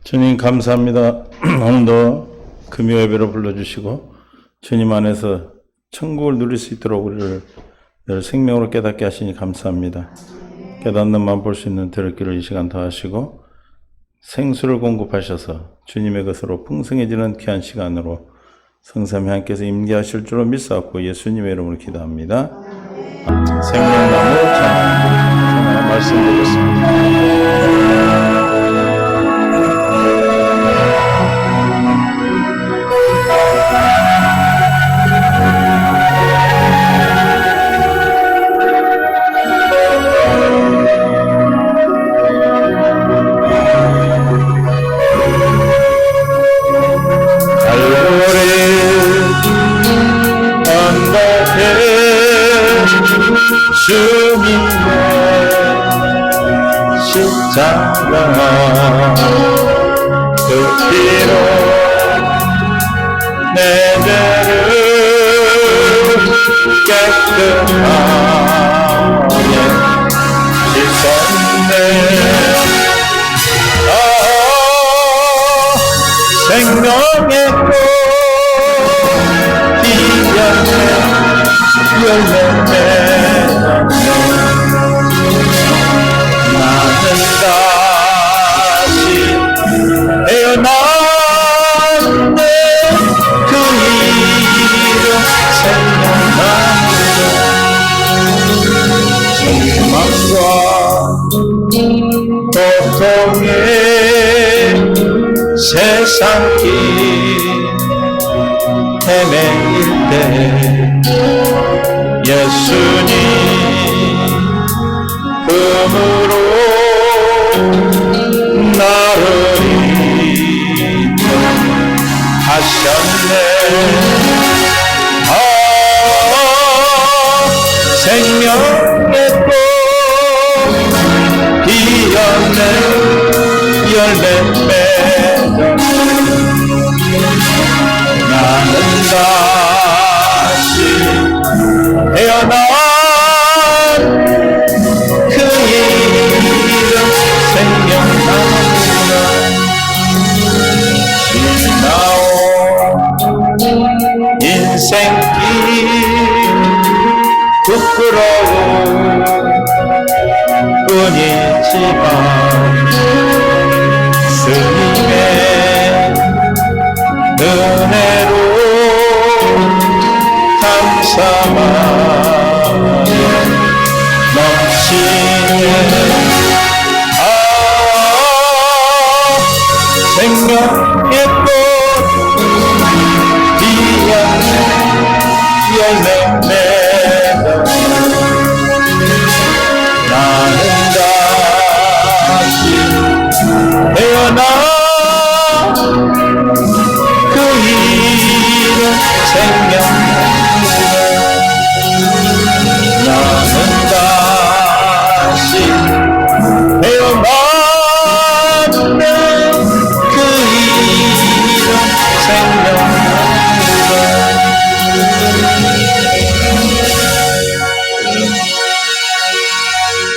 주님 감사합니다. 오늘도 금요 예배로 불러주시고 주님 안에서 천국을 누릴 수 있도록 우리를 늘 생명으로 깨닫게 하시니 감사합니다. 깨닫는 마음 볼 수 있는 들을 길을 이 시간 더하시고 생수를 공급하셔서 주님의 것으로 풍성해지는 귀한 시간으로 성삼위 하나님께서 임재하실 줄로 믿사옵고 예수님의 이름으로 기도합니다. 생명나무 찬양 말씀드리겠습니다. 주님의 십자가 그 피로 내 죄를 깨끗하게 씻었네. 생명의 꽃 피었네. 열매 나는 다시 태어났네. 그 이름 생명나무로 절망과 고통의 세상 길 헤매일 때 예수님 품으로 나를 인도하셨네. 생명의 꽃 피었네. 열매 맺었네. 나는 다시 태어나 그 이름 생명나무라. 지나온 인생길 부끄러운 뿐이지만 주님의 은혜로 감사하며 넘치네. 생명의 꽃 피었네. 열매 맺었네. 나는 다시 태어나 그 이름 생명나무라. 나는 다시 태어났네. 그 이름 생명나무라.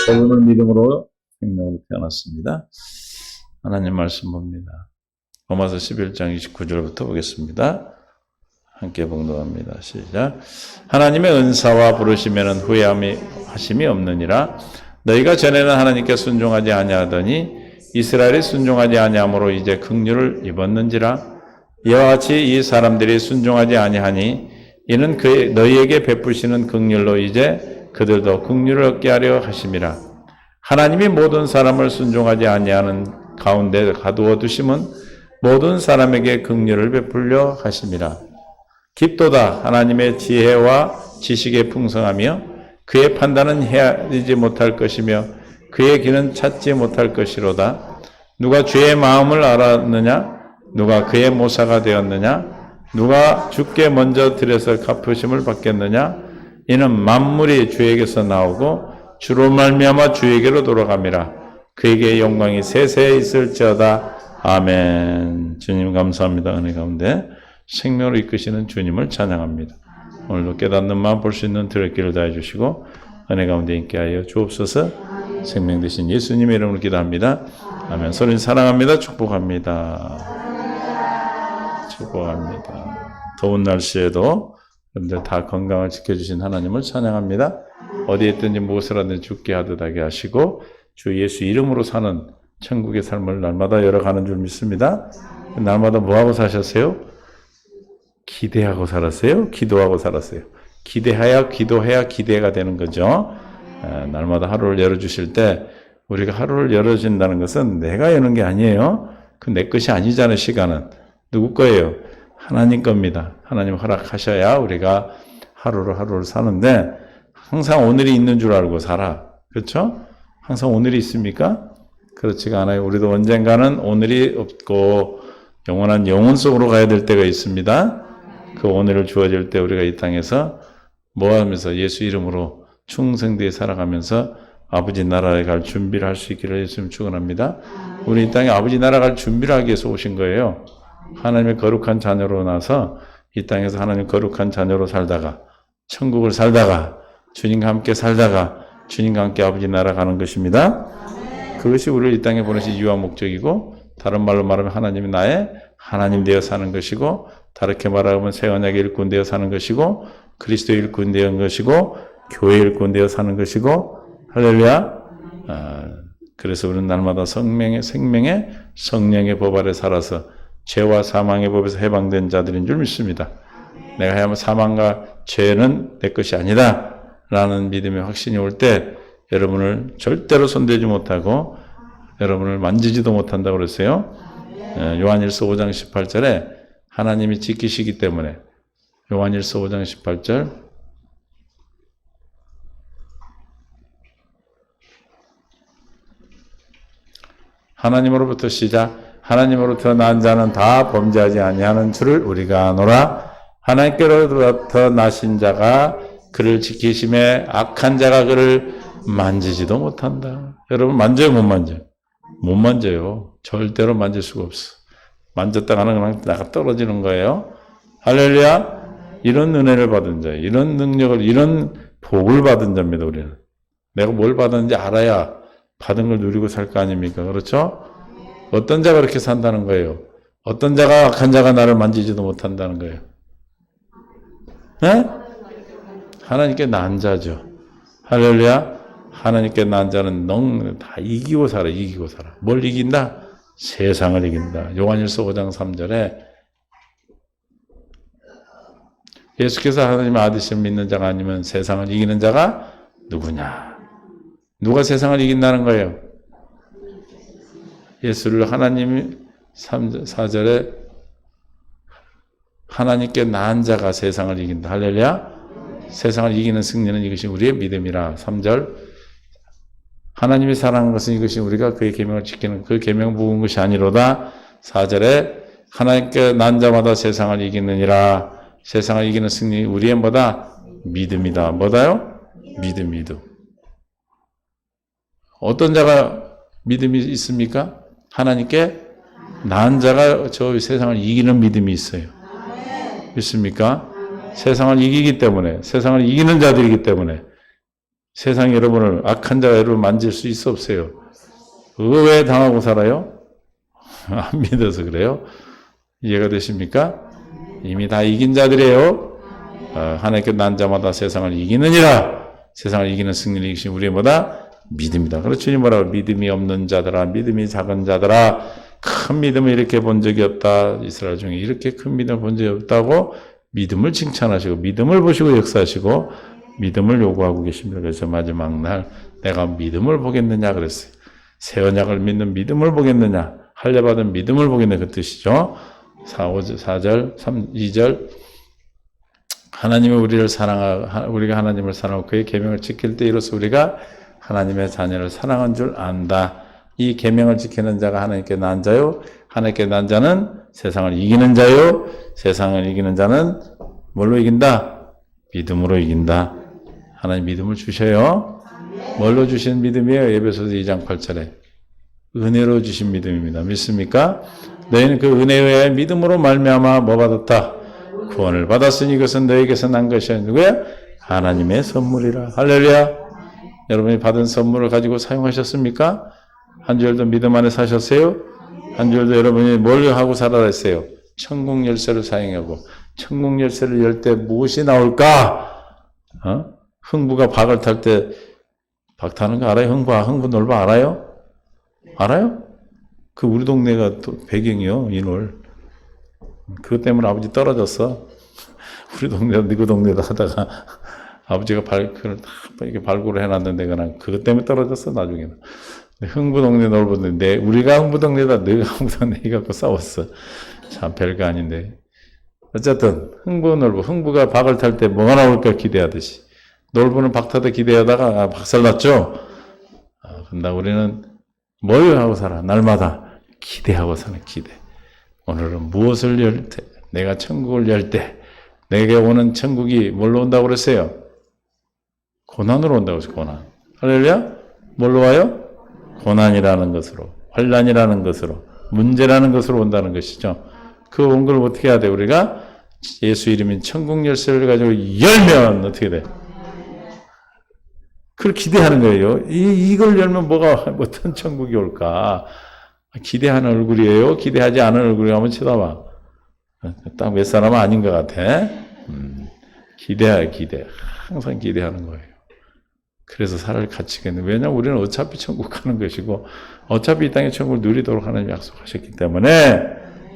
오늘 믿음으로 생명으로 태어났습니다. 하나님 말씀 봅니다. 로마서 11장 29절부터 보겠습니다. 함께 봉독합니다. 시작. 하나님의 은사와 부르시면은 후회하심이 없느니라. 너희가 전에는 하나님께 순종하지 아니하더니 이스라엘이 순종하지 아니함으로 이제 긍휼을 입었는지라. 이와 같이 이 사람들이 순종하지 아니하니 이는 너희에게 베푸시는 긍휼로 이제 그들도 긍휼을 얻게 하려 하심이라. 하나님이 모든 사람을 순종하지 아니하는 가운데 가두어 두심은 모든 사람에게 긍휼을 베풀려 하심이라. 깊도다 하나님의 지혜와 지식의 풍성하며 그의 판단은 헤아리지 못할 것이며 그의 길은 찾지 못할 것이로다. 누가 주의 마음을 알았느냐? 누가 그의 모사가 되었느냐? 누가 주께 먼저 들여서 갚으심을 받겠느냐? 이는 만물이 주에게서 나오고 주로 말미암아 주에게로 돌아갑니다. 그에게 영광이 세세에 있을지어다. 아멘. 주님 감사합니다. 은혜 가운데 생명으로 이끄시는 주님을 찬양합니다. 오늘도 깨닫는 마음 볼 수 있는 들을 길을 다해 주시고 은혜 가운데 있게 하여 주옵소서. 생명 되신 예수님의 이름으로 기도합니다. 아멘. 서로님 사랑합니다. 축복합니다. 축복합니다. 더운 날씨에도 여러분들 다 건강을 지켜주신 하나님을 찬양합니다. 어디에 있든지 무엇을 하든지 죽게 하듯 하게 하시고 주 예수 이름으로 사는 천국의 삶을 날마다 열어가는 줄 믿습니다. 날마다 뭐하고 사셨어요? 기대하고 살았어요? 기도하고 살았어요? 기대해야 기도해야 기대가 되는 거죠. 날마다 하루를 열어주실 때 우리가 하루를 열어준다는 것은 내가 여는 게 아니에요. 그 내 것이 아니잖아요. 시간은 누구 거예요? 하나님 겁니다. 하나님 허락하셔야 우리가 하루를 사는데 항상 오늘이 있는 줄 알고 살아. 그렇죠? 항상 오늘이 있습니까? 그렇지가 않아요. 우리도 언젠가는 오늘이 없고 영원한 영혼 속으로 가야 될 때가 있습니다. 그 오늘을 주어질 때 우리가 이 땅에서 뭐 하면서 예수 이름으로 충성되게 살아가면서 아버지 나라에 갈 준비를 할 수 있기를 예수님 축원합니다. 우리 이 땅에 아버지 나라 갈 준비를 하기 위해서 오신 거예요. 하나님의 거룩한 자녀로 나서 이 땅에서 하나님 거룩한 자녀로 살다가 천국을 살다가 주님과 함께 살다가 주님과 함께 아버지 나라 가는 것입니다. 그것이 우리를 이 땅에 보내신 이유와 목적이고 다른 말로 말하면 하나님이 나의 하나님 되어 사는 것이고 다르게 말하면 새 언약의 일꾼 되어 사는 것이고 그리스도의 일꾼 되어 사는 것이고 교회의 일꾼 되어 사는 것이고 할렐루야. 그래서 우리는 날마다 생명의 성령의 법 아래 살아서 죄와 사망의 법에서 해방된 자들인 줄 믿습니다. 내가 해야만 사망과 죄는 내 것이 아니다 라는 믿음의 확신이 올 때 여러분을 절대로 손대지 못하고 여러분을 만지지도 못한다고 그랬어요. 요한일서 5장 18절에 하나님이 지키시기 때문에 요한일서 5장 18절 하나님으로부터 시작 하나님으로부터 난 자는 다 범죄하지 아니하는 줄을 우리가 아노라. 하나님께로부터 나신 자가 그를 지키심에 악한 자가 그를 만지지도 못한다. 여러분 만져요 못 만져요? 못 만져요. 절대로 만질 수가 없어. 만졌다가는 그냥 나가 떨어지는 거예요. 할렐루야. 이런 은혜를 받은 자, 이런 능력을, 이런 복을 받은 자입니다. 우리는. 내가 뭘 받았는지 알아야 받은 걸 누리고 살 거 아닙니까? 그렇죠? 어떤 자가 그렇게 산다는 거예요? 어떤 자가 악한 자가 나를 만지지도 못한다는 거예요? 네? 하나님께 난 자죠. 할렐루야. 하나님께 난 자는 다 이기고 살아. 이기고 살아. 뭘 이긴다? 세상을 이긴다. 요한일서 5장 3절에 예수께서 하나님의 아들이심을 믿는 자가 아니면 세상을 이기는 자가 누구냐? 누가 세상을 이긴다는 거예요? 예수를 하나님이 4절에 하나님께 낳은 자가 세상을 이긴다. 할렐루야. 세상을 이기는 승리는 이것이 우리의 믿음이라. 3절 하나님이 사랑한 것은 이것이 우리가 그의 계명을 지키는 그 계명 부은 것이 아니로다. 4절에 하나님께 낳은 자마다 세상을 이기느니라. 세상을 이기는 승리 우리의 뭐다? 믿음이다. 뭐다요? 믿음. 어떤 자가 믿음이 있습니까? 하나님께 낳은 자가 저 세상을 이기는 믿음이 있어요. 믿습니까? 세상을 이기기 때문에, 세상을 이기는 자들이기 때문에 세상이 여러분을 악한 자가 여러분 만질 수 있어 없어요? 왜 당하고 살아요? 안 믿어서 그래요. 이해가 되십니까? 이미 다 이긴 자들이에요. 하나님께 낳은 자마다 세상을 이기느니라. 세상을 이기는 승리를 이기신 우리의 뭐다? 믿음이다. 그래서 주님 뭐라고? 믿음이 없는 자들아, 믿음이 작은 자들아, 큰 믿음을 이렇게 본 적이 없다. 이스라엘 중에 이렇게 큰 믿음을 본 적이 없다고 믿음을 칭찬하시고 믿음을 보시고 역사하시고 믿음을 요구하고 계십니다. 그래서 마지막 날 내가 믿음을 보겠느냐 그랬어요. 새 언약을 믿는 믿음을 보겠느냐, 할례받은 믿음을 보겠느냐 그 뜻이죠. 4절, 2절 하나님이 우리가 하나님을 사랑하고 그의 계명을 지킬 때 이로써 우리가 하나님의 자녀를 사랑한 줄 안다. 이 계명을 지키는 자가 하나님께 난 자요. 하나님께 난 자는 세상을 이기는 자요. 세상을 이기는 자는 뭘로 이긴다? 믿음으로 이긴다. 하나님 믿음을 주셔요. 뭘로 주신 믿음이에요? 에베소서 2장 8절에 은혜로 주신 믿음입니다. 믿습니까? 너희는 그 은혜의 믿음으로 말미암아 뭐 받았다? 구원을 받았으니 이것은 너희에게서 난 것이 아니라 누구야? 하나님의 선물이라. 할렐루야. 여러분이 받은 선물을 가지고 사용하셨습니까? 한 주일도 믿음 안에 사셨어요? 한 주일도 여러분이 뭘 하고 살아냈어요? 천국 열쇠를 사용하고 천국 열쇠를 열 때 무엇이 나올까? 흥부가 박을 탈 때 박 타는 거 알아요? 흥부 놀바 알아요? 알아요? 그 우리 동네가 또 배경이요, 이놀. 그것 때문에 아버지 떨어졌어. 우리 동네도 너희 동네도 하다가 아버지가 이렇게 발굴을 해놨는데 그냥 그것 때문에 떨어졌어, 나중에는. 흥부 동네 놀보는데 우리가 흥부 동네다, 너희가 흥부 동네 갖고 싸웠어. 참 별거 아닌데. 어쨌든 흥부가 박을 탈 때 뭐가 나올까 기대하듯이 놀부는 박 타다 기대하다가 박살났죠. 근데 우리는 뭘 하고 살아? 날마다 기대하고 사는 기대. 오늘은 무엇을 열 때, 내가 천국을 열 때, 내게 오는 천국이 뭘로 온다고 그랬어요? 고난으로 온다고 했어요. 고난. 할렐루야? 뭘로 와요? 고난이라는 것으로, 환난이라는 것으로, 문제라는 것으로 온다는 것이죠. 그 온 걸 어떻게 해야 돼? 우리가 예수 이름인 천국 열쇠를 가지고 열면 어떻게 돼? 그걸 기대하는 거예요. 이걸 열면 어떤 천국이 올까? 기대하는 얼굴이에요? 기대하지 않은 얼굴이 한번 쳐다봐. 딱 몇 사람은 아닌 것 같아. 기대. 항상 기대하는 거예요. 그래서 살 가치가 있는. 왜냐하면 우리는 어차피 천국 가는 것이고, 어차피 이 땅의 천국을 누리도록 하나님 약속하셨기 때문에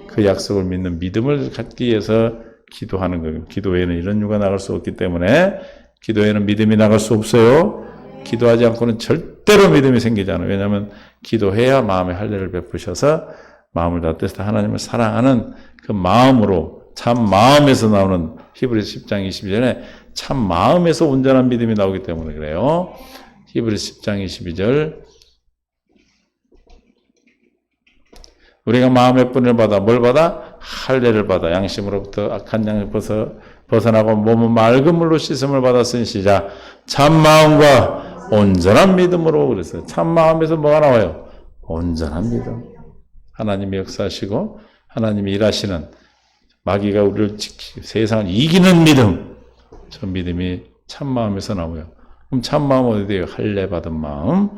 그 약속을 믿는 믿음을 갖기 위해서 기도하는 거예요. 기도 외에는 이런 이유가 나갈 수 없기 때문에 기도에는 믿음이 나갈 수 없어요. 기도하지 않고는 절대로 믿음이 생기지 않아요. 왜냐하면 기도해야 마음에 할례를 베푸셔서 마음을 다 뜻해서 하나님을 사랑하는 그 마음으로 참 마음에서 나오는 히브리서 10장 22절에 참 마음에서 온전한 믿음이 나오기 때문에 그래요. 히브리서 10장 22절 우리가 마음의 분을 받아 뭘 받아? 할례를 받아 양심으로부터 악한 양을 벗어나고 몸은 맑은 물로 씻음을 받았으니 시작 참 마음과 온전한 믿음으로 그랬어요. 참 마음에서 뭐가 나와요? 온전한 믿음. 하나님이 역사하시고 하나님이 일하시는 마귀가 우리를 지키고 세상을 이기는 믿음. 저 믿음이 참 마음에서 나와요. 그럼 참 마음 어디 돼요? 할례 받은 마음.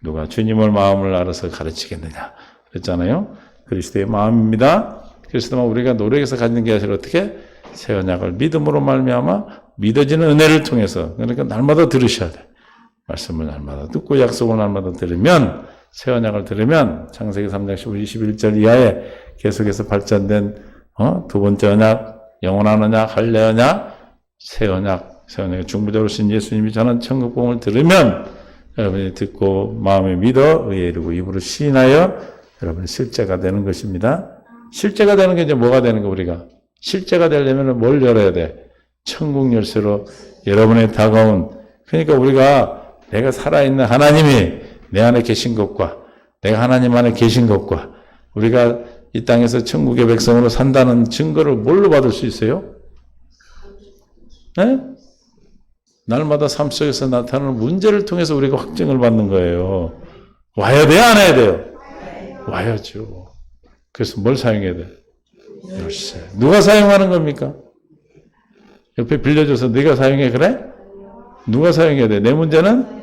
누가 주님을 마음을 알아서 가르치겠느냐 그랬잖아요. 그리스도의 마음입니다. 그리스도 마음 우리가 노력해서 가지는 게 아니라 어떻게? 새 언약을 믿음으로 말미암아 믿어지는 은혜를 통해서 그러니까 날마다 들으셔야 돼. 말씀을 날마다 듣고 약속을 날마다 들으면 새 언약을 들으면 창세기 3장 21절 이하에 계속해서 발전된 두 번째 언약, 영원한 언약, 할례 언약, 새 언약, 중보자로 신 예수님이 전한 천국 복음을 들으면 여러분이 듣고 마음에 믿어 의에 이르고 입으로 시인하여 여러분 실제가 되는 것입니다. 실제가 되는 게 이제 뭐가 되는 거 우리가? 실제가 되려면 뭘 열어야 돼? 천국 열쇠로 여러분의 다가온 그러니까 우리가 내가 살아있는 하나님이 내 안에 계신 것과 내가 하나님 안에 계신 것과 우리가 이 땅에서 천국의 백성으로 산다는 증거를 뭘로 받을 수 있어요? 네? 날마다 삶 속에서 나타나는 문제를 통해서 우리가 확증을 받는 거예요. 와야 돼요? 안 와야 돼요? 와야죠. 그래서 뭘 사용해야 돼? 열쇠. 누가 사용하는 겁니까? 옆에 빌려줘서 네가 사용해 그래? 누가 사용해야 돼? 내 문제는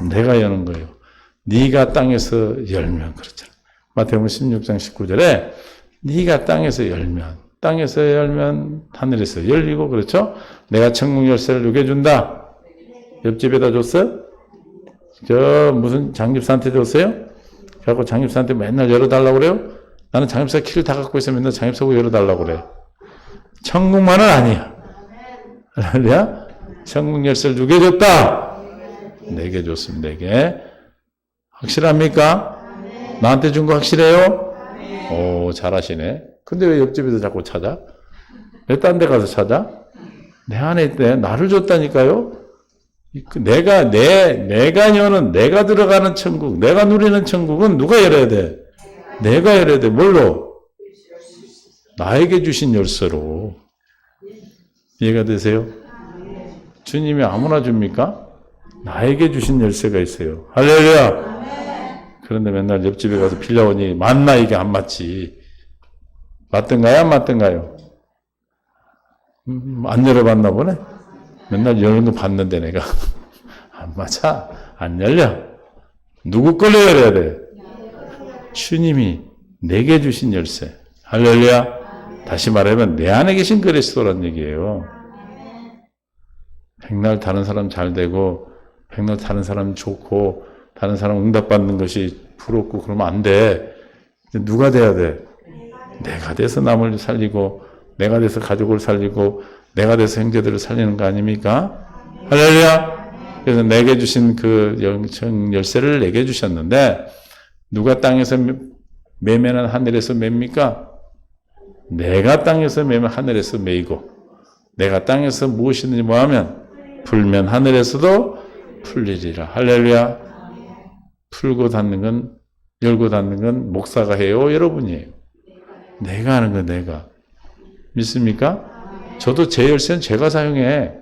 내가 여는 거예요. 네가 땅에서 열면 그렇잖아. 마태복음 16장 19절에 네가 땅에서 열면 하늘에서 열리고 그렇죠? 내가 천국 열쇠를 누게 준다. 옆집에다 줬어? 저 무슨 장집사한테 줬어요? 그래갖고 장집사한테 맨날 열어달라고 그래요? 나는 장집사 키를 다 갖고 있으면 맨날 장집사고 열어달라고 그래. 천국만은 아니야. 할렐루야? 천국 열쇠를 누게 줬다? 내게 줬습니다. 내게. 확실합니까? 나한테 준 거 확실해요? 오, 잘하시네. 근데 왜 옆집에서 자꾸 찾아? 왜 딴 데 가서 찾아? 내 안에 있대. 나를 줬다니까요? 내가 여는, 내가 들어가는 천국, 내가 누리는 천국은 누가 열어야 돼? 내가 열어야 돼. 뭘로? 나에게 주신 열쇠로. 이해가 되세요? 주님이 아무나 줍니까? 나에게 주신 열쇠가 있어요. 할렐루야! 그런데 맨날 옆집에 가서 빌려오니 맞나 이게 안 맞지. 맞던가요? 안 맞던가요? 안 열어봤나 보네. 맨날 여는 거 봤는데 내가 안 맞아. 안 열려. 누구 걸로 열어야 돼? 주님이 내게 주신 열쇠. 할렐루야. 다시 말하면 내 안에 계신 그리스도란 얘기예요. 백날 다른 사람 잘 되고 백날 다른 사람 좋고 다른 사람 응답받는 것이 부럽고 그러면 안 돼. 누가 돼야 돼? 내가 돼서 남을 살리고 내가 돼서 가족을 살리고 내가 돼서 형제들을 살리는 거 아닙니까? 할렐루야. 그래서 내게 주신 그 영청 열쇠를 내게 주셨는데 누가 땅에서 매매는 하늘에서 맵니까? 내가 땅에서 매면 하늘에서 매이고 내가 땅에서 무엇이든지 뭐하면 풀면 하늘에서도 풀리리라. 할렐루야. 풀고 닫는 건 열고 닫는 건 목사가 해요, 여러분이에요. 내가 하는 거 내가. 믿습니까? 저도 제 열쇠는 제가 사용해.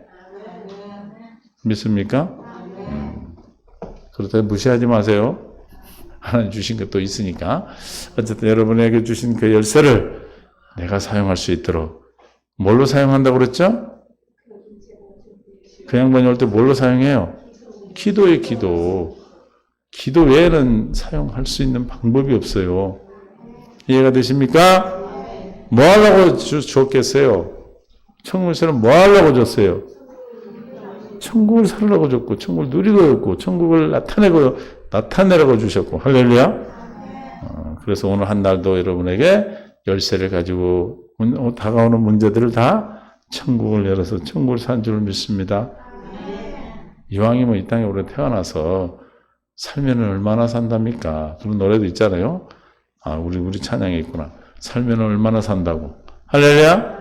믿습니까? 그렇다고 무시하지 마세요. 하나님 주신 것도 있으니까. 어쨌든 여러분에게 주신 그 열쇠를 내가 사용할 수 있도록 뭘로 사용한다고 그랬죠? 그 양반이 올 때 뭘로 사용해요? 기도예요, 기도. 기도 외에는 사용할 수 있는 방법이 없어요. 이해가 되십니까? 뭐 하려고 줬겠어요? 천국에서는 뭐 하려고 줬어요? 천국을 살라고 줬고, 천국을 누리고 줬고, 천국을 나타내라고 주셨고, 할렐루야? 그래서 오늘 한 날도 여러분에게 열쇠를 가지고 다가오는 문제들을 다 천국을 열어서 천국을 산 줄 믿습니다. 이왕이면 이 땅에 오래 태어나서 살면 얼마나 산답니까? 그런 노래도 있잖아요. 아, 우리 찬양에 있구나. 살면 얼마나 산다고. 할렐루야?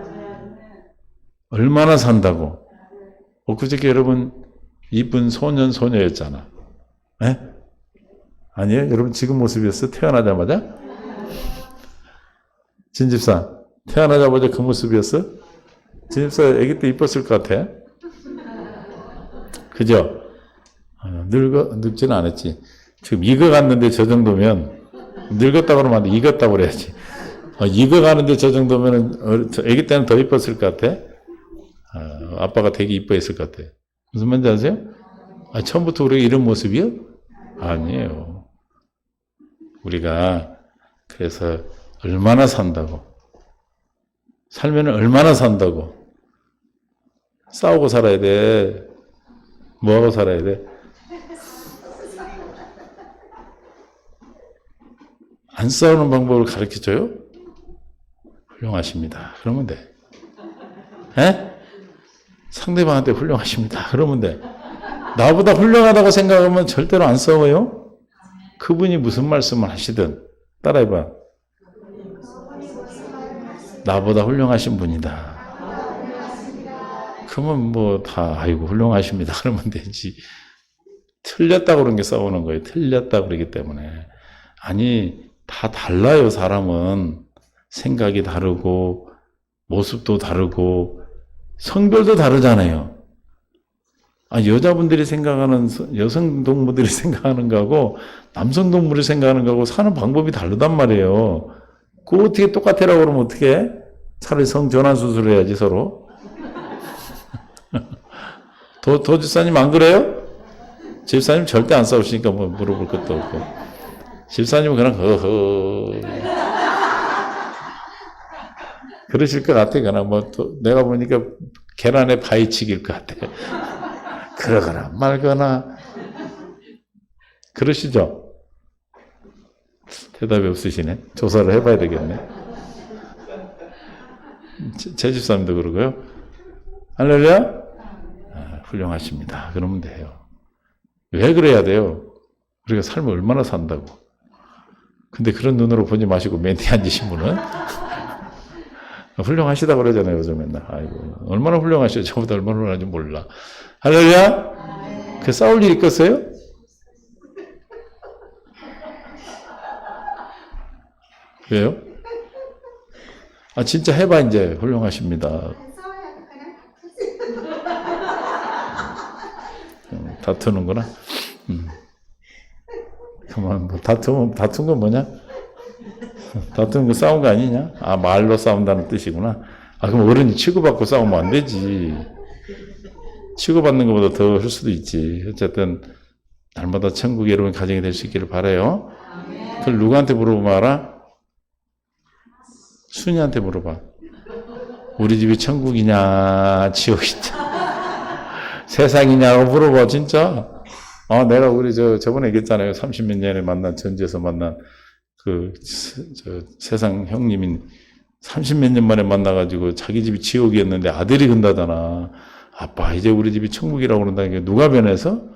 얼마나 산다고. 엊그저께 여러분 이쁜 소년 소녀였잖아. 에? 아니에요? 여러분 지금 모습이었어? 태어나자마자? 진집사 태어나자마자 그 모습이었어? 진집사 아기 때 이뻤을 것 같아. 그죠? 늙지는 않았지. 지금 익어갔는데 저 정도면 늙었다고 그러면 안 돼. 익었다고 그래야지. 익어가는데 저 정도면 아기 때는 더 이뻤을 것 같아. 아빠가 되게 이뻐했을 것 같아. 무슨 말인지 아세요? 처음부터 우리가 이런 모습이요? 아니에요. 우리가 그래서 얼마나 산다고. 살면 얼마나 산다고. 싸우고 살아야 돼. 뭐하고 살아야 돼? 안 싸우는 방법을 가르쳐줘요? 훌륭하십니다. 그러면 돼. 에? 상대방한테 훌륭하십니다. 그러면 돼. 나보다 훌륭하다고 생각하면 절대로 안 싸워요. 그분이 무슨 말씀을 하시든 따라해봐. 나보다 훌륭하신 분이다. 그러면 뭐 다 아이고 훌륭하십니다. 그러면 되지. 틀렸다고 그런 게 싸우는 거예요. 틀렸다고 그러기 때문에. 아니 다 달라요. 사람은. 생각이 다르고 모습도 다르고 성별도 다르잖아요. 여자분들이 생각하는 여성 동물들이 생각하는 거하고 남성 동물이 생각하는 거하고 사는 방법이 다르단 말이에요. 그거 어떻게 똑같으라고 그러면 어떻게? 차라리 성전환 수술을 해야지 서로. 도집사님 안 그래요? 집사님 절대 안 싸우시니까 뭐 물어볼 것도 없고. 집사님은 그냥 허허 그러실 것 같아. 그냥 뭐 내가 보니까 계란에 바위치기일 것 같아. 그러거나 말거나 그러시죠? 대답이 없으시네. 조사를 해봐야 되겠네. 제 집사님도 그러고요. 할렐루야? 훌륭하십니다. 그러면 돼요. 왜 그래야 돼요? 우리가 삶을 얼마나 산다고. 근데 그런 눈으로 보지 마시고 멘트에 앉으신 분은 훌륭하시다 그러잖아요. 요즘 맨날. 아이고 얼마나 훌륭하셔요. 저보다 얼마나 훌륭한지 몰라. 할렐루야? 그 싸울 일 있겠어요? 왜요? 진짜 해봐 이제. 훌륭하십니다. 다투는구나. 그만 뭐 다툰 건 뭐냐? 다투는 거 싸운 거 아니냐? 말로 싸운다는 뜻이구나. 그럼 어른이 치고받고 싸우면 안 되지. 치고받는 것보다 더 할 수도 있지. 어쨌든 날마다 천국의 여러분 가정이 될 수 있기를 바라요. 그걸 누구한테 물어보면 알아? 순이한테 물어봐. 우리 집이 천국이냐 지옥이냐 세상이냐고 물어봐. 진짜. 내가 우리 저번에 얘기했잖아요. 30몇 년에 만난, 전주에서 만난 세상 형님인 30몇 년 만에 만나가지고 자기 집이 지옥이었는데 아들이 근다잖아. 아빠 이제 우리 집이 천국이라고 그런다니까. 누가 변해서?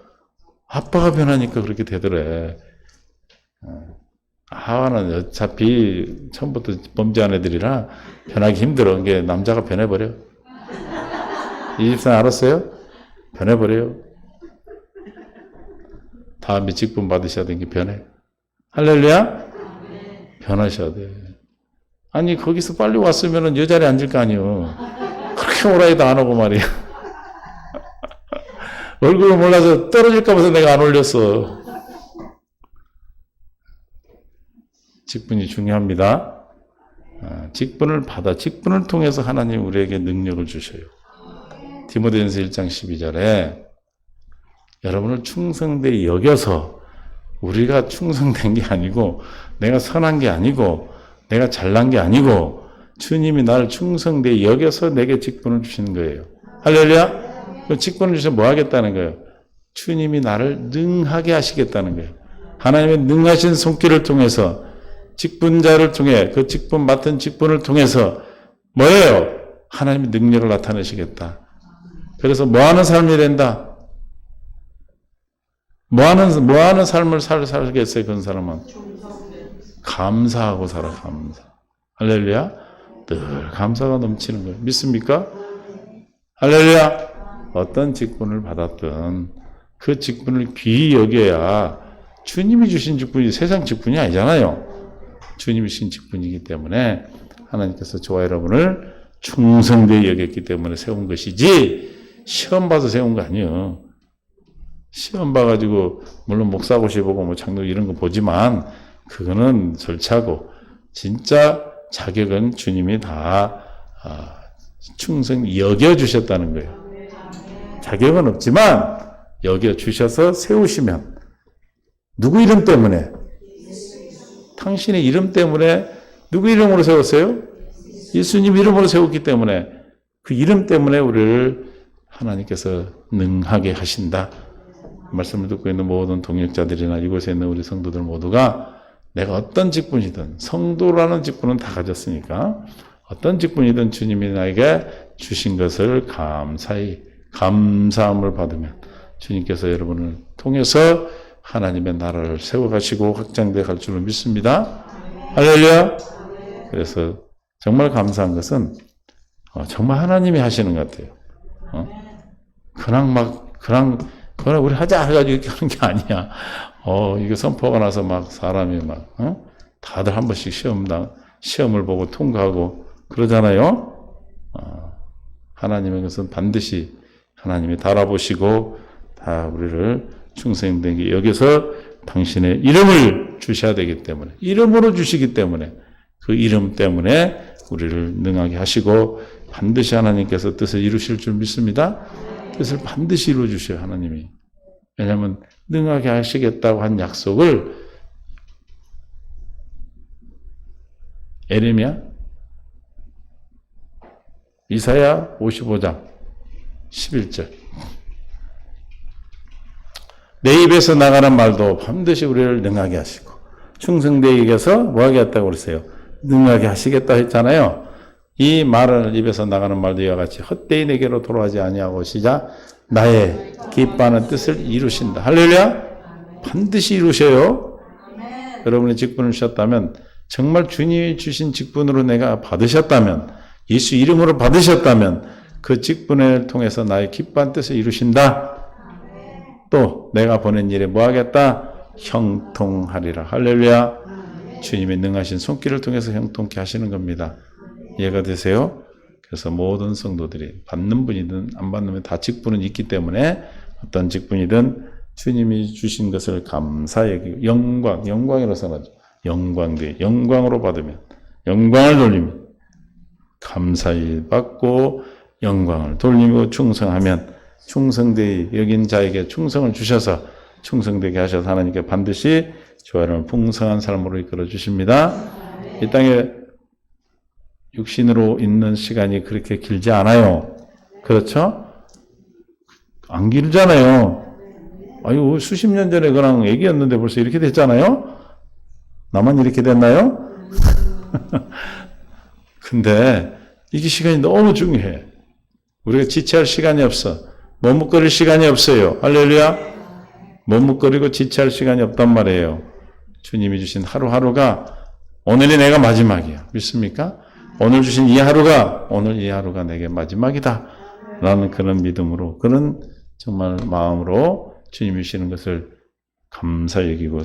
아빠가 변하니까 그렇게 되더래. 하와는 어차피 처음부터 범죄한 애들이라 변하기 힘들어. 이게 남자가 변해버려. 이 집사람 알았어요? 변해버려요. 다음에 직분 받으셔야 되는 게 변해. 할렐루야? 변하셔야 돼. 아니 거기서 빨리 왔으면 여 자리에 앉을 거 아니에요. 그렇게 오라이도 안 오고 말이야. 얼굴을 몰라서 떨어질까 봐서 내가 안 올렸어. 직분이 중요합니다. 직분을 통해서 하나님 우리에게 능력을 주셔요. 디모데전서 1장 12절에 여러분을 충성되이 여겨서, 우리가 충성된 게 아니고 내가 선한 게 아니고 내가 잘난 게 아니고 주님이 나를 충성되이 여겨서 내게 직분을 주시는 거예요. 할렐루야? 그 직분을 주셔서 뭐 하겠다는 거예요? 주님이 나를 능하게 하시겠다는 거예요. 하나님의 능하신 손길을 통해서, 직분자를 통해, 그 직분 맡은 직분을 통해서 뭐예요? 하나님의 능력을 나타내시겠다. 그래서 뭐 하는 삶이 된다? 뭐 하는 삶을 살겠어요, 그런 사람은? 감사하고 살아, 감사. 할렐루야? 늘 감사가 넘치는 거예요. 믿습니까? 할렐루야? 어떤 직분을 받았든 그 직분을 귀히 여겨야, 주님이 주신 직분이 세상 직분이 아니잖아요. 주님이 주신 직분이기 때문에 하나님께서 저와 여러분을 충성되이 여겼기 때문에 세운 것이지, 시험 봐서 세운 거 아니에요. 시험 봐가지고, 물론 목사고시 보고 뭐 장로 이런 거 보지만, 그거는 절차고, 진짜 자격은 주님이 다 충성 여겨주셨다는 거예요. 자격은 없지만 여겨주셔서 세우시면, 누구 이름 때문에? 당신의 이름 때문에. 누구 이름으로 세웠어요? 예수님 이름으로 세웠기 때문에, 그 이름 때문에 우리를 하나님께서 능하게 하신다. 말씀을 듣고 있는 모든 동역자들이나 이곳에 있는 우리 성도들 모두가 내가 어떤 직분이든, 성도라는 직분은 다 가졌으니까 어떤 직분이든 주님이 나에게 주신 것을 감사히, 감사함을 받으면 주님께서 여러분을 통해서 하나님의 나라를 세워가시고 확장되어 갈 줄로 믿습니다. 할렐루야. 그래서 정말 감사한 것은 정말 하나님이 하시는 것 같아요. 그냥 우리 하자 해가지고 이렇게 하는 게 아니야. 이거 선포가 나서 막 사람이 다들 한 번씩 시험을 보고 통과하고 그러잖아요. 하나님의 것은 반드시 하나님이 달아보시고 다 우리를 충성되게 여기서 당신의 이름을 주셔야 되기 때문에, 이름으로 주시기 때문에, 그 이름 때문에 우리를 능하게 하시고 반드시 하나님께서 뜻을 이루실 줄 믿습니다. 뜻을 반드시 이루어 주셔요, 하나님이. 왜냐하면 능하게 하시겠다고 한 약속을 에레미야, 이사야 55장 11절. 내 입에서 나가는 말도 반드시 우리를 능하게 하시고, 충성되게 여겨서 뭐 하게 했다고 그랬어요? 능하게 하시겠다 했잖아요. 이 말을, 입에서 나가는 말도 이와 같이 헛되이 내게로 돌아가지 아니하고 시작 나의 기뻐하는 뜻을 이루신다. 할렐루야. 반드시 이루셔요. 여러분의 직분을 주셨다면, 정말 주님이 주신 직분으로 내가 받으셨다면, 예수 이름으로 받으셨다면 그 직분을 통해서 나의 기뻐한 뜻을 이루신다. 또 내가 보낸 일에 뭐 하겠다? 형통하리라. 할렐루야. 주님의 능하신 손길을 통해서 형통케 하시는 겁니다. 이해가 되세요? 그래서 모든 성도들이 받는 분이든 안 받는 분 다 직분은 있기 때문에 어떤 직분이든 주님이 주신 것을 감사히 영광이라고 써놨죠. 영광으로 받으면, 영광을 돌리면, 감사히 받고 영광을 돌리고 충성하면, 충성되이 여긴 자에게 충성을 주셔서 충성되게 하셔서 하나님께 반드시 주와 여러분을 풍성한 삶으로 이끌어 주십니다. 이 땅에 육신으로 있는 시간이 그렇게 길지 않아요. 그렇죠? 안 길잖아요. 아유, 수십 년 전에 그냥 애기였는데 벌써 이렇게 됐잖아요? 나만 이렇게 됐나요? 근데 이게 시간이 너무 중요해. 우리가 지체할 시간이 없어. 머뭇거릴 시간이 없어요. 할렐루야. 머뭇거리고 지체할 시간이 없단 말이에요. 주님이 주신 하루하루가 오늘이 내가 마지막이야. 믿습니까? 오늘 주신 오늘 이 하루가 내게 마지막이다. 라는 그런 믿음으로, 그런 정말 마음으로 주님이 주시는 것을 감사히 여기고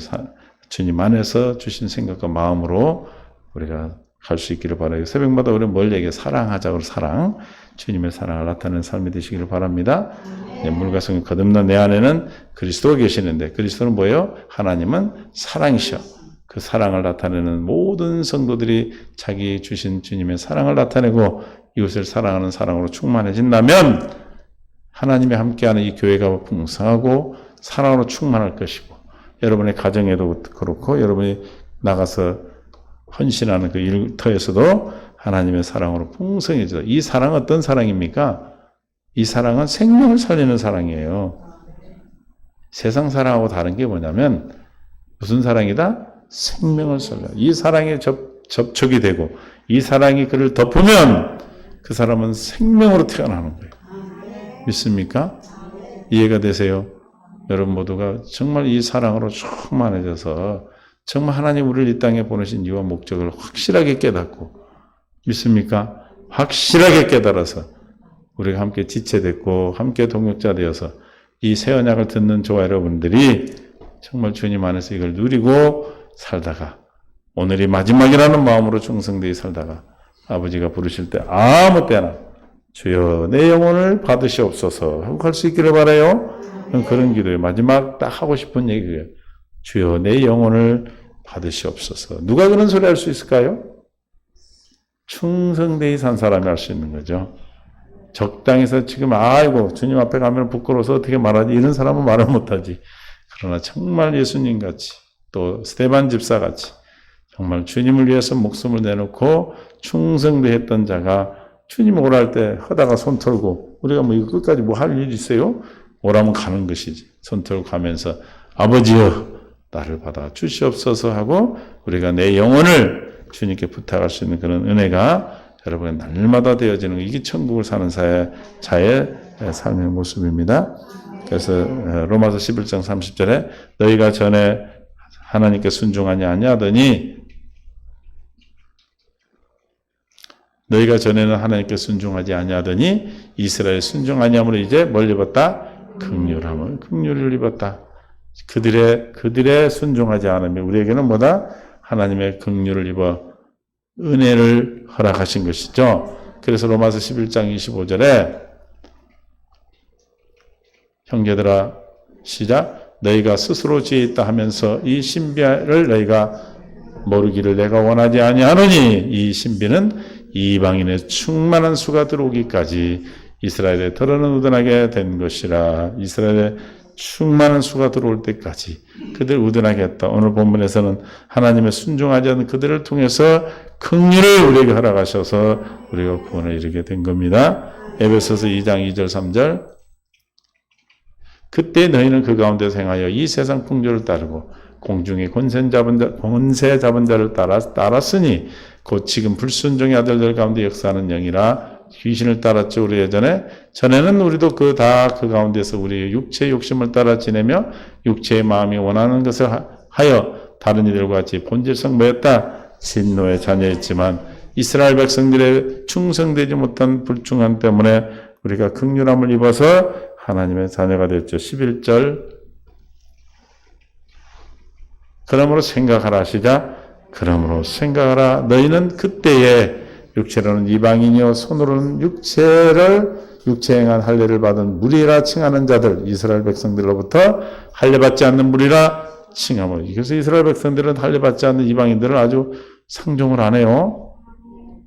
주님 안에서 주신 생각과 마음으로 우리가 갈 수 있기를 바라요. 새벽마다 우리는 뭘 얘기해? 사랑하자고, 사랑. 주님의 사랑을 나타내는 삶이 되시기를 바랍니다. 네, 물과 성이 거듭난 내 안에는 그리스도가 계시는데, 그리스도는 뭐예요? 하나님은 사랑이셔. 그 사랑을 나타내는 모든 성도들이 자기 주신 주님의 사랑을 나타내고 이웃을 사랑하는 사랑으로 충만해진다면 하나님이 함께하는 이 교회가 풍성하고 사랑으로 충만할 것이고, 여러분의 가정에도 그렇고 여러분이 나가서 헌신하는 그 일터에서도 하나님의 사랑으로 풍성해져. 이 사랑은 어떤 사랑입니까? 이 사랑은 생명을 살리는 사랑이에요. 세상 사랑하고 다른 게 뭐냐면 무슨 사랑이다? 생명을 살려. 이 사랑에 접촉이 되고 이 사랑이 그를 덮으면 그 사람은 생명으로 태어나는 거예요. 믿습니까? 이해가 되세요? 여러분 모두가 정말 이 사랑으로 충만해져서 정말 하나님 우리를 이 땅에 보내신 이유와 목적을 확실하게 깨닫고, 믿습니까? 확실하게 깨달아서 우리가 함께 지체됐고 함께 동역자 되어서 이 새 언약을 듣는 저와 여러분들이 정말 주님 안에서 이걸 누리고 살다가 오늘이 마지막이라는 마음으로 충성되이 살다가 아버지가 부르실 때 아무 때나 주여 내 영혼을 받으시옵소서 하고 갈 수 있기를 바라요. 그런 기도예요. 마지막 딱 하고 싶은 얘기예요. 주여 내 영혼을 받으시옵소서. 누가 그런 소리 할 수 있을까요? 충성되이 산 사람이 할 수 있는 거죠. 적당해서 지금 아이고 주님 앞에 가면 부끄러워서 어떻게 말하지, 이런 사람은 말을 못하지. 그러나 정말 예수님같이 또 스데반 집사같이 정말 주님을 위해서 목숨을 내놓고 충성되이 했던 자가 주님 오랄 때 하다가 손 털고, 우리가 뭐 이거 끝까지 뭐 할 일 있어요? 오라면 가는 것이지. 손 털고 가면서 아버지여 나를 받아 주시옵소서 하고 우리가 내 영혼을 주님께 부탁할 수 있는 그런 은혜가 여러분의 날마다 되어지는, 이게 천국을 사는 자의 삶의 모습입니다. 그래서 로마서 11장 30절에 너희가 전에 하나님께 순종하지 아니하더니, 너희가 전에는 하나님께 순종하지 아니하더니 이스라엘 순종하니 함으로 이제 뭘 입었다? 긍휼을 입었다. 그들의 순종하지 않으면 우리에게는 뭐다? 하나님의 긍휼을 입어 은혜를 허락하신 것이죠. 그래서 로마서 11장 25절에 형제들아 시작, 너희가 스스로 지혜 있다 하면서 이 신비를 너희가 모르기를 내가 원하지 아니하노니 이 신비는 이방인의 충만한 수가 들어오기까지 이스라엘에 덜어는 우둔하게 된 것이라. 이스라엘에 충만한 수가 들어올 때까지 그들 우둔하게 했다. 오늘 본문에서는 하나님의 순종하지 않는 그들을 통해서 긍휼을 우리에게 허락하셔서 우리가 구원에 이르게 된 겁니다. 에베소서 2장 2절 3절 그때 너희는 그 가운데서 행하여 이 세상 풍조를 따르고 공중의 권세 잡은 자를 따랐으니 곧 지금 불순종의 아들들 가운데 역사하는 영이라. 귀신을 따랐죠. 우리 전에는 우리도 그 가운데서 우리의 육체의 욕심을 따라 지내며 육체의 마음이 원하는 것을 하여 다른 이들과 같이 본질상 뭐였다? 진노의 자녀였지만 이스라엘 백성들의 충성되지 못한 불충함 때문에 우리가 긍휼함을 입어서 하나님의 자녀가 됐죠. 11절 그러므로 생각하라 시작. 그러므로 생각하라. 너희는 그때에 육체로는 이방인이요 손으로는 육체 행한 할례를 받은 무리라 칭하는 자들, 이스라엘 백성들로부터 할례받지 않는 무리라 칭함을. 그래서 이스라엘 백성들은 할례받지 않는 이방인들을 아주 상종을 안 해요.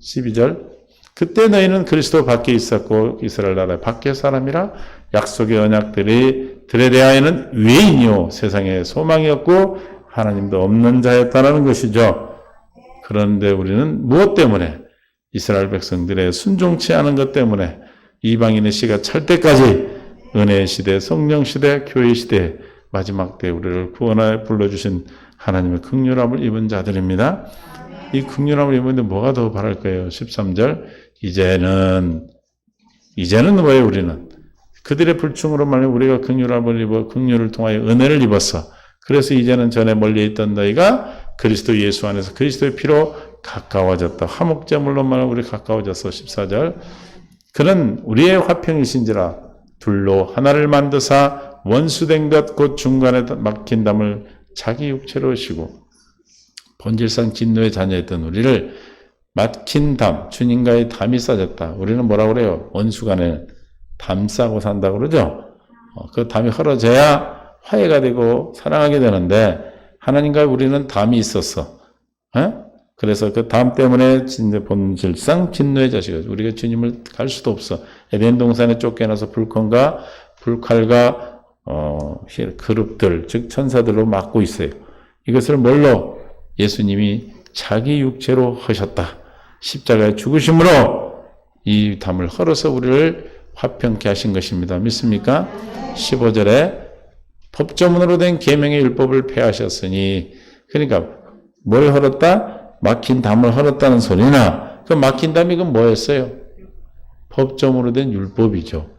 12절 그때 너희는 그리스도 밖에 있었고 이스라엘 나라 밖의 사람이라 약속의 언약들에 대하여는 외인이요 세상에 소망이 없고 하나님도 없는 자였다는 것이죠. 그런데 우리는 무엇 때문에? 이스라엘 백성들의 순종치 않은 것 때문에 이방인의 씨가 찰 때까지 은혜의 시대, 성령 시대, 교회 시대 마지막 때 우리를 구원하여 불러주신 하나님의 긍휼함을 입은 자들입니다. 이 긍휼함을 입은데 뭐가 더 바랄 거예요? 13절 이제는 뭐예요? 우리는 그들의 불충으로 말하면 우리가 긍휼함을 입어 긍휼을 통하여 은혜를 입었어. 그래서 이제는 전에 멀리 있던 너희가 그리스도 예수 안에서 그리스도의 피로 가까워졌다. 화목제물로 말하면 우리 가까워졌어. 14절 그는 우리의 화평이신지라 둘로 하나를 만드사 원수된 것 곧 중간에 막힌 담을 자기 육체로 오시고 본질상 진노의 자녀였던 우리를 막힌 담, 주님과의 담이 싸졌다. 우리는 뭐라고 그래요? 원수간에 담 싸고 산다 그러죠? 그 담이 헐어져야 화해가 되고 사랑하게 되는데 하나님과 우리는 담이 있었어. 그래서 그 담 때문에 본질상 진노의 자식이죠. 우리가 주님을 갈 수도 없어. 에덴 동산에 쫓겨나서 불칼과 그룹들, 즉 천사들로 막고 있어요. 이것을 뭘로? 예수님이 자기 육체로 하셨다. 십자가의 죽으심으로 이 담을 헐어서 우리를 화평케 하신 것입니다. 믿습니까? 15절에 법조문으로 된 계명의 율법을 폐하셨으니 그러니까 뭘 헐었다? 막힌 담을 헐었다는 소리나 그 막힌 담이 그건 뭐였어요? 법조문으로 된 율법이죠.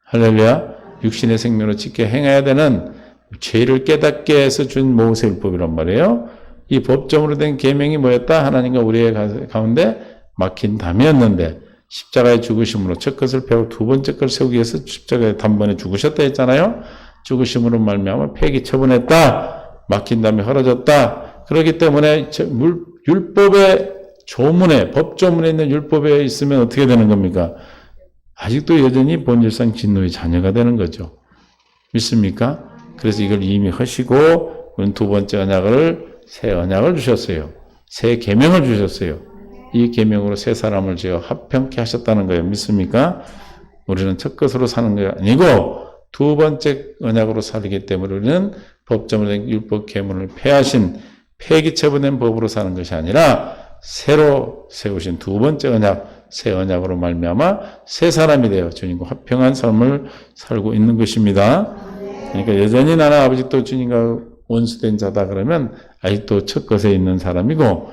할렐루야. 육신의 생명으로 지켜 행해야 되는 죄를 깨닫게 해서 준 모세 율법이란 말이에요. 이 법조문으로 된 계명이 뭐였다? 하나님과 우리의 가운데 막힌 담이었는데 십자가의 죽으심으로 첫 것을 배우고 두 번째 것을 세우기 위해서 십자가에 단번에 죽으셨다 했잖아요. 죽으심으로 말미암아 폐기 처분했다. 막힌 담이 헐어졌다. 그렇기 때문에 율법의 조문에 법조문에 있는 율법에 있으면 어떻게 되는 겁니까? 아직도 여전히 본질상 진노의 자녀가 되는 거죠. 믿습니까? 그래서 이걸 이미 하시고 두 번째 언약을 새 언약을 주셨어요. 새 계명을 주셨어요. 이 계명으로 새 사람을 지어 화평케 하셨다는 거예요. 믿습니까? 우리는 첫 것으로 사는 게 아니고 두 번째 언약으로 살기 때문에 우리는 법정으로 된 율법 계문을 폐하신 폐기 처분된 법으로 사는 것이 아니라 새로 세우신 두 번째 언약, 새 언약으로 말미암아 새 사람이 되어 주님과 화평한 삶을 살고 있는 것입니다. 그러니까 여전히 나는 아버지도 주님과 원수된 자다 그러면 아직도 첫 것에 있는 사람이고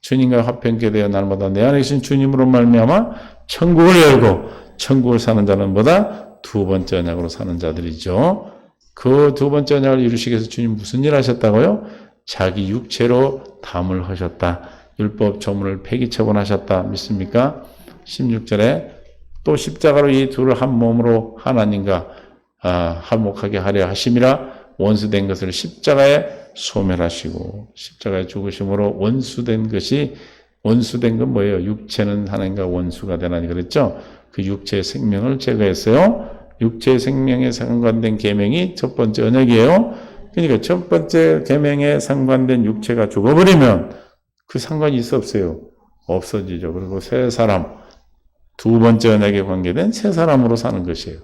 주님과 화평케 되어 날마다 내 안에 계신 주님으로 말미암아 천국을 열고 천국을 사는 자는 보다 두 번째 언약으로 사는 자들이죠. 그 두 번째 언약을 이루시기 위해서 주님 무슨 일 하셨다고요? 자기 육체로 담을 하셨다. 율법 조문을 폐기 처분하셨다. 믿습니까? 16절에 또 십자가로 이 둘을 한 몸으로 하나님과 화목하게 하려 하심이라 원수된 것을 십자가에 소멸하시고 십자가의 죽으심으로 원수된 건 뭐예요? 육체는 하나님과 원수가 되나니 그랬죠? 그 육체의 생명을 제거했어요. 육체의 생명에 상관된 계명이 첫 번째 언약이에요. 그러니까 첫 번째 계명에 상관된 육체가 죽어버리면 그 상관이 있어 없어요? 없어지죠. 그리고 새 사람, 두 번째 언약에 관계된 새 사람으로 사는 것이에요.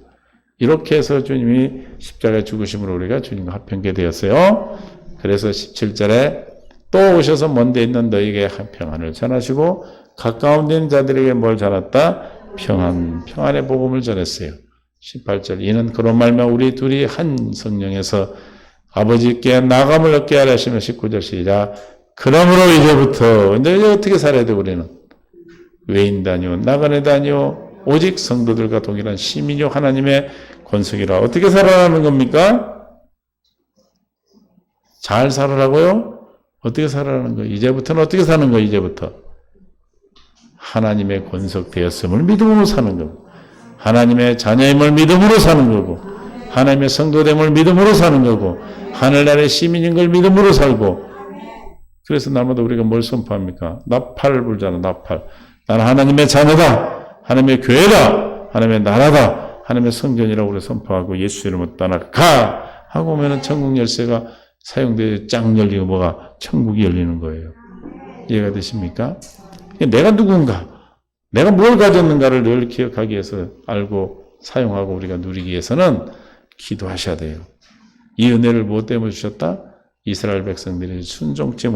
이렇게 해서 주님이 십자가에 죽으심으로 우리가 주님과 화평케 되었어요. 그래서 17절에 또 오셔서 먼데 있는 너희에게 평안을 전하시고 가까운 데 있는 자들에게 뭘 전했다? 평안의 복음을 전했어요. 18절 이는 그런 말면 우리 둘이 한 성령에서 아버지께 나감을 얻게 하려 하시며 19절 시작 그러므로 이제부터 이제 어떻게 살아야 돼 우리는? 외인다니요 나그네다니요 오직 성도들과 동일한 시민이요 하나님의 권속이라. 어떻게 살아가는 겁니까? 잘 살아라고요? 어떻게 살아가는 거예요? 이제부터는 어떻게 사는 거예요? 이제부터 하나님의 권속되었음을 믿음으로 사는 거고 하나님의 자녀임을 믿음으로 사는 거고 하나님의 성도됨을 믿음으로 사는 거고 하늘나라의 시민인 걸 믿음으로 살고. 그래서 날마다 우리가 뭘 선포합니까? 나팔을 불잖아. 나팔. 나는 하나님의 자녀다. 하나님의 교회다. 하나님의 나라다. 하나님의 성전이라고 우리 선포하고 예수 이름으로 떠나가 하고 오면은 천국 열쇠가 사용되어 쫙 열리고 뭐가 천국이 열리는 거예요. 이해가 되십니까? 내가 누군가, 내가 뭘 가졌는가를 늘 기억하기 위해서 알고 사용하고 우리가 누리기 위해서는 기도하셔야 돼요. 이 은혜를 무엇 때문에 주셨다? 이스라엘 백성들이 순종치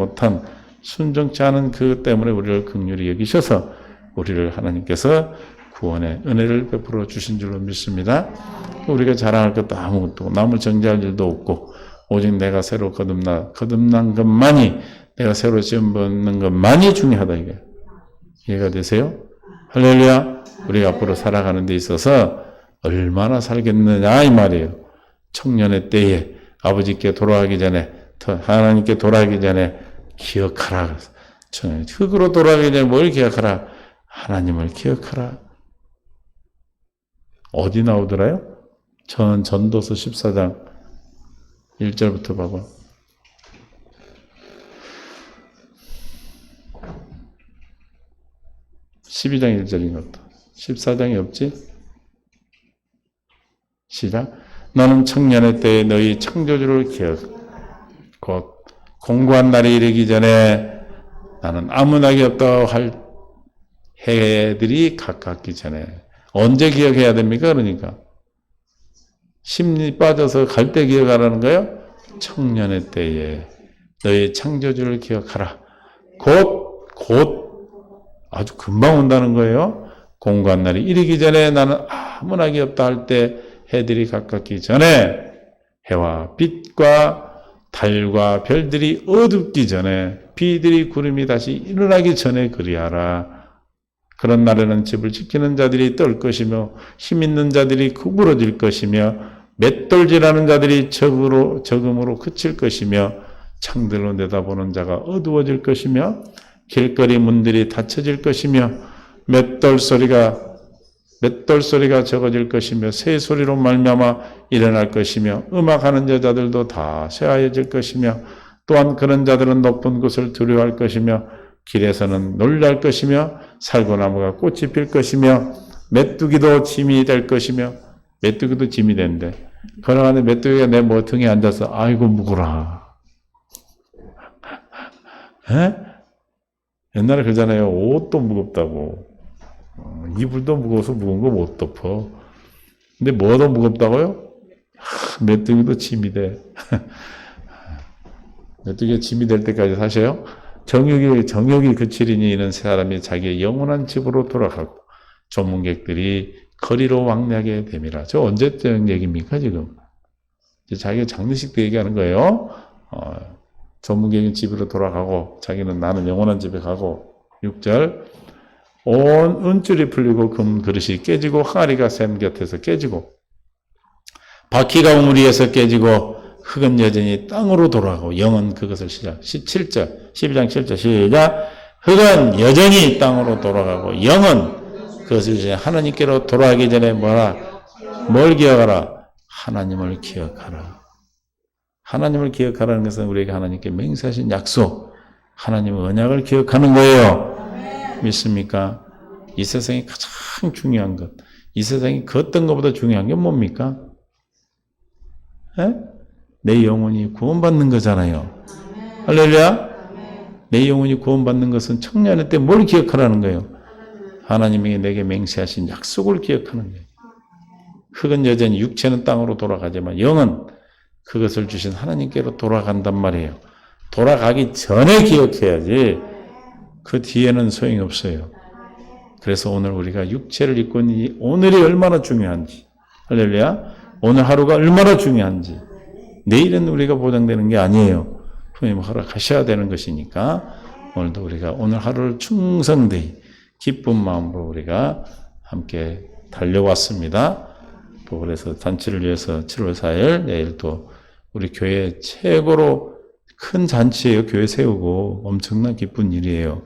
않은 그 때문에 우리를 긍휼히 여기셔서 우리를 하나님께서 구원의 은혜를 베풀어 주신 줄로 믿습니다. 우리가 자랑할 것도 아무것도 남을 정죄할 일도 없고 오직 내가 새로 거듭난 것만이 내가 새로 지음 받는 것만이 중요하다 이게 이해가 되세요? 할렐루야. 우리가 앞으로 살아가는 데 있어서 얼마나 살겠느냐 이 말이에요. 청년의 때에 아버지께 돌아가기 전에 하나님께 돌아가기 전에 기억하라. 흙으로 돌아가기 전에 뭘 기억하라? 하나님을 기억하라. 어디 나오더라요? 전도서 14장 1절부터 봐봐. 12장 1절인 것 같다. 14장이 없지? 시작. 너는 청년의 때에 너희 창조주를 기억. 곧 공고한 날이 이르기 전에 나는 아무 낙이 없다고 할 해들이 가깝기 전에. 언제 기억해야 됩니까? 그러니까 심리 빠져서 갈 때 기억하라는 거예요. 청년의 때에 너희 창조주를 기억하라. 곧 아주 금방 온다는 거예요. 공고한 날이 이르기 전에 나는 아무 낙이 없다 할 때 해들이 가깝기 전에 해와 빛과 달과 별들이 어둡기 전에 비들이 구름이 다시 일어나기 전에 그리하라. 그런 날에는 집을 지키는 자들이 떨 것이며 힘 있는 자들이 구부러질 것이며 맷돌질하는 자들이 적음으로 그칠 것이며 창들로 내다보는 자가 어두워질 것이며 길거리 문들이 닫혀질 것이며 맷돌 소리가 적어질 것이며 새 소리로 말미암아 일어날 것이며 음악하는 여자들도 다 쇠하여질 것이며 또한 그런 자들은 높은 곳을 두려워할 것이며 길에서는 놀랄 것이며 살구나무가 꽃이 필 것이며 메뚜기도 짐이 될 것이며 메뚜기도 짐이 된대. 걸어가는 메뚜기가 내 등에 앉아서 아이고 무거라. 에? 옛날에 그러잖아요. 옷도 무겁다고. 이불도 무거워서 무거운 거 못 덮어. 근데 뭐가 더 무겁다고요? 메뚜기도 짐이 돼. 메뚜기가 짐이 될 때까지 사셔요? 정욕이 그치리니 이런 사람이 자기의 영원한 집으로 돌아가고 조문객들이 거리로 왕래하게 됨이라. 저 언제적 얘기입니까 지금? 자기가 장례식 때 얘기하는 거예요. 조문객이 집으로 돌아가고 자기는 나는 영원한 집에 가고 6절 온 은줄이 풀리고 금 그릇이 깨지고 항아리가 샘 곁에서 깨지고 바퀴가 우물이에서 깨지고 흙은 여전히 땅으로 돌아가고 영은 그것을 시작. 7절 12장 7절 시작. 흙은 여전히 땅으로 돌아가고 영은 그것을 이제 하나님께로 돌아가기 전에 뭘 기억하라? 하나님을 기억하라. 하나님을 기억하라는 것은 우리에게 하나님께 맹세하신 약속, 하나님의 언약을 기억하는 거예요. 믿습니까? 이 세상이 가장 중요한 것, 이 세상이 그 어떤 것보다 중요한 게 뭡니까? 에? 내 영혼이 구원받는 거잖아요. 할렐루야? 내 영혼이 구원받는 것은 청년의 때 뭘 기억하라는 거예요? 하나님이 내게 맹세하신 약속을 기억하는 거예요. 흙은 여전히 육체는 땅으로 돌아가지만 영은 그것을 주신 하나님께로 돌아간단 말이에요. 돌아가기 전에 기억해야지 그 뒤에는 소용이 없어요. 그래서 오늘 우리가 육체를 입고 있는 오늘이 얼마나 중요한지, 할렐루야, 오늘 하루가 얼마나 중요한지, 내일은 우리가 보장되는 게 아니에요. 주님 허락하셔야 되는 것이니까 오늘도 우리가 오늘 하루를 충성되이 기쁜 마음으로 우리가 함께 달려왔습니다. 또 그래서 잔치를 위해서 7월 4일 내일 또 우리 교회 최고로 큰 잔치예요. 교회 세우고 엄청난 기쁜 일이에요.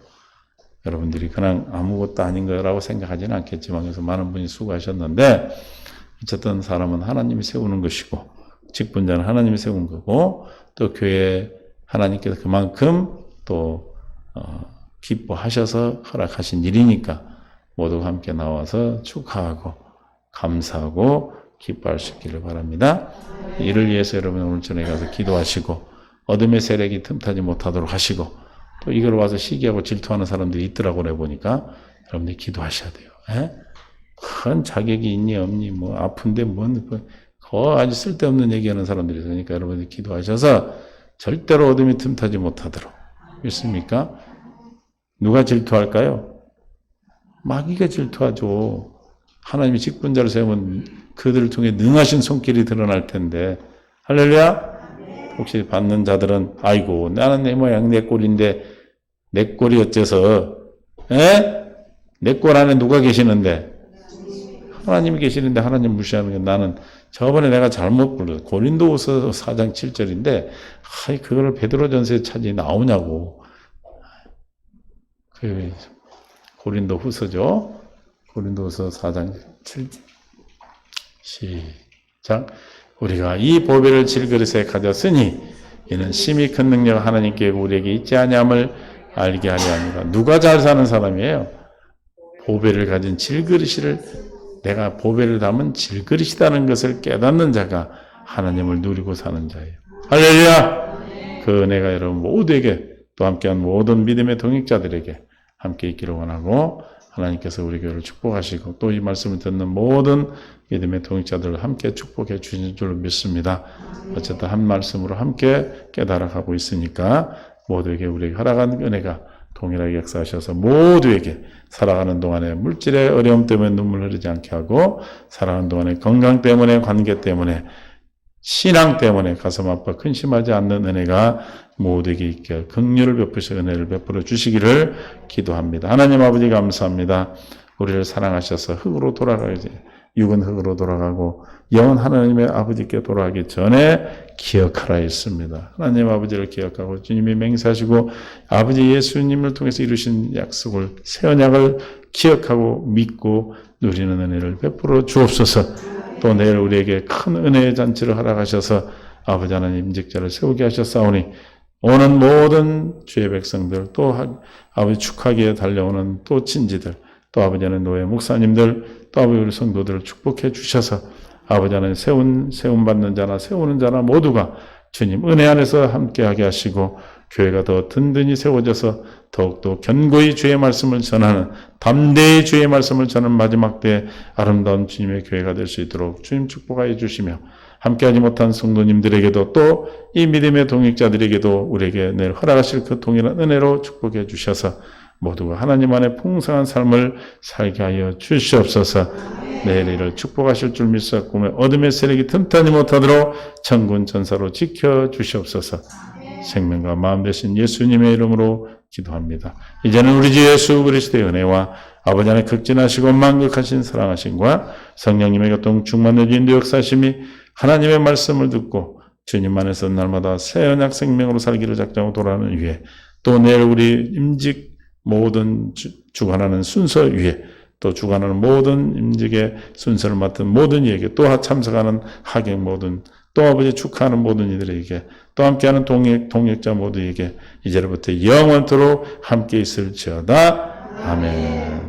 여러분들이 그냥 아무것도 아닌 거라고 생각하지는 않겠지만 그래서 많은 분이 수고하셨는데 어쨌든 사람은 하나님이 세우는 것이고 직분자는 하나님이 세운 거고 또 교회 하나님께서 그만큼 또 기뻐하셔서 허락하신 일이니까 모두가 함께 나와서 축하하고 감사하고 기뻐할 수 있기를 바랍니다. 이를 위해서 여러분 오늘 저녁에 가서 기도하시고 어둠의 세력이 틈타지 못하도록 하시고 또 이걸 와서 시기하고 질투하는 사람들이 있더라고 보니까 여러분들이 기도하셔야 돼요. 에? 큰 자격이 있니 없니 뭐 아픈데 뭔 아주 쓸데없는 얘기하는 사람들이 있으니까 여러분들이 기도하셔서 절대로 어둠이 틈타지 못하도록. 믿습니까? 누가 질투할까요? 마귀가 질투하죠. 하나님이 직분자를 세우면 그들을 통해 능하신 손길이 드러날 텐데. 할렐루야? 혹시 받는 자들은 아이고 나는 내 모양 내 꼴인데 내 꼴이 어째서 내 꼴 안에 누가 계시는데? 하나님이 계시는데 하나님 무시하는 게 나는 저번에 내가 잘못 불렀어. 고린도후서 4장 7절인데 그거를 베드로전서에 찾이 나오냐고. 그 고린도후서죠. 고린도후서 4장 7절 시작. 우리가 이 보배를 질그릇에 가졌으니 이는 심히 큰 능력 하나님께 우리에게 있지 아니함을 알게 하려 합니다. 누가 잘 사는 사람이에요? 보배를 가진 질그릇을 내가 보배를 담은 질그릇이라는 것을 깨닫는 자가 하나님을 누리고 사는 자예요. 할렐루야! 그 은혜가 여러분 모두에게 또 함께한 모든 믿음의 동역자들에게 함께 있기를 원하고 하나님께서 우리 교회를 축복하시고 또 이 말씀을 듣는 모든 믿음의 동역자들을 함께 축복해 주신 줄 믿습니다. 어쨌든 한 말씀으로 함께 깨달아가고 있으니까 모두에게 우리에게 허락한 은혜가 동일하게 역사하셔서 모두에게 살아가는 동안에 물질의 어려움 때문에 눈물 흐르지 않게 하고 살아가는 동안에 건강 때문에 관계 때문에 신앙 때문에 가슴 아파 근심하지 않는 은혜가 모두에게 있게 긍휼을 베푸셔 은혜를 베풀어 주시기를 기도합니다. 하나님 아버지 감사합니다. 우리를 사랑하셔서 흙으로 돌아가야지. 육은 흙으로 돌아가고 영은 하나님의 아버지께 돌아가기 전에 기억하라 했습니다. 하나님 아버지를 기억하고 주님이 맹세하시고 아버지 예수님을 통해서 이루신 약속을 새 언약을 기억하고 믿고 누리는 은혜를 베풀어 주옵소서. 또 내일 우리에게 큰 은혜의 잔치를 허락하셔서 아버지 하나님 임직자를 세우게 하셨사오니 오는 모든 주의 백성들 또 아버지 축하기에 달려오는 또 친지들 또 아버지 하나님 노예 목사님들 또 아버지 우리 성도들을 축복해 주셔서 아버지 하나님 세움받는 자나 세우는 자나 모두가 주님 은혜 안에서 함께하게 하시고 교회가 더 든든히 세워져서 더욱더 견고히 주의 말씀을 전하는 담대히 주의 말씀을 전하는 마지막 때에 아름다운 주님의 교회가 될 수 있도록 주님 축복하여 주시며 함께하지 못한 성도님들에게도 또 이 믿음의 동역자들에게도 우리에게 내일 허락하실 그 동일한 은혜로 축복해 주셔서 모두가 하나님 안에 풍성한 삶을 살게 하여 주시옵소서. 내일 이를 축복하실 줄 믿사오며 어둠의 세력이 틈타지 못하도록 천군 천사로 지켜 주시옵소서. 생명과 마음 되신 예수님의 이름으로 기도합니다. 이제는 우리 주 예수 그리스도의 은혜와 아버지 안에 극진하시고 만극하신 사랑하심과 성령님의 교통 충만의 인도 역사심이 하나님의 말씀을 듣고 주님 안에서 날마다 새 언약 생명으로 살기를 작정하고 돌아가는 위에 또 내일 우리 임직 모든 주관하는 순서 위에 또 주관하는 모든 임직의 순서를 맡은 모든 이에게 또 참석하는 하객 모든 또 아버지 축하하는 모든 이들에게 또 함께하는 동역자 모두에게 이제부터 영원토록 함께 있을지어다. 아멘.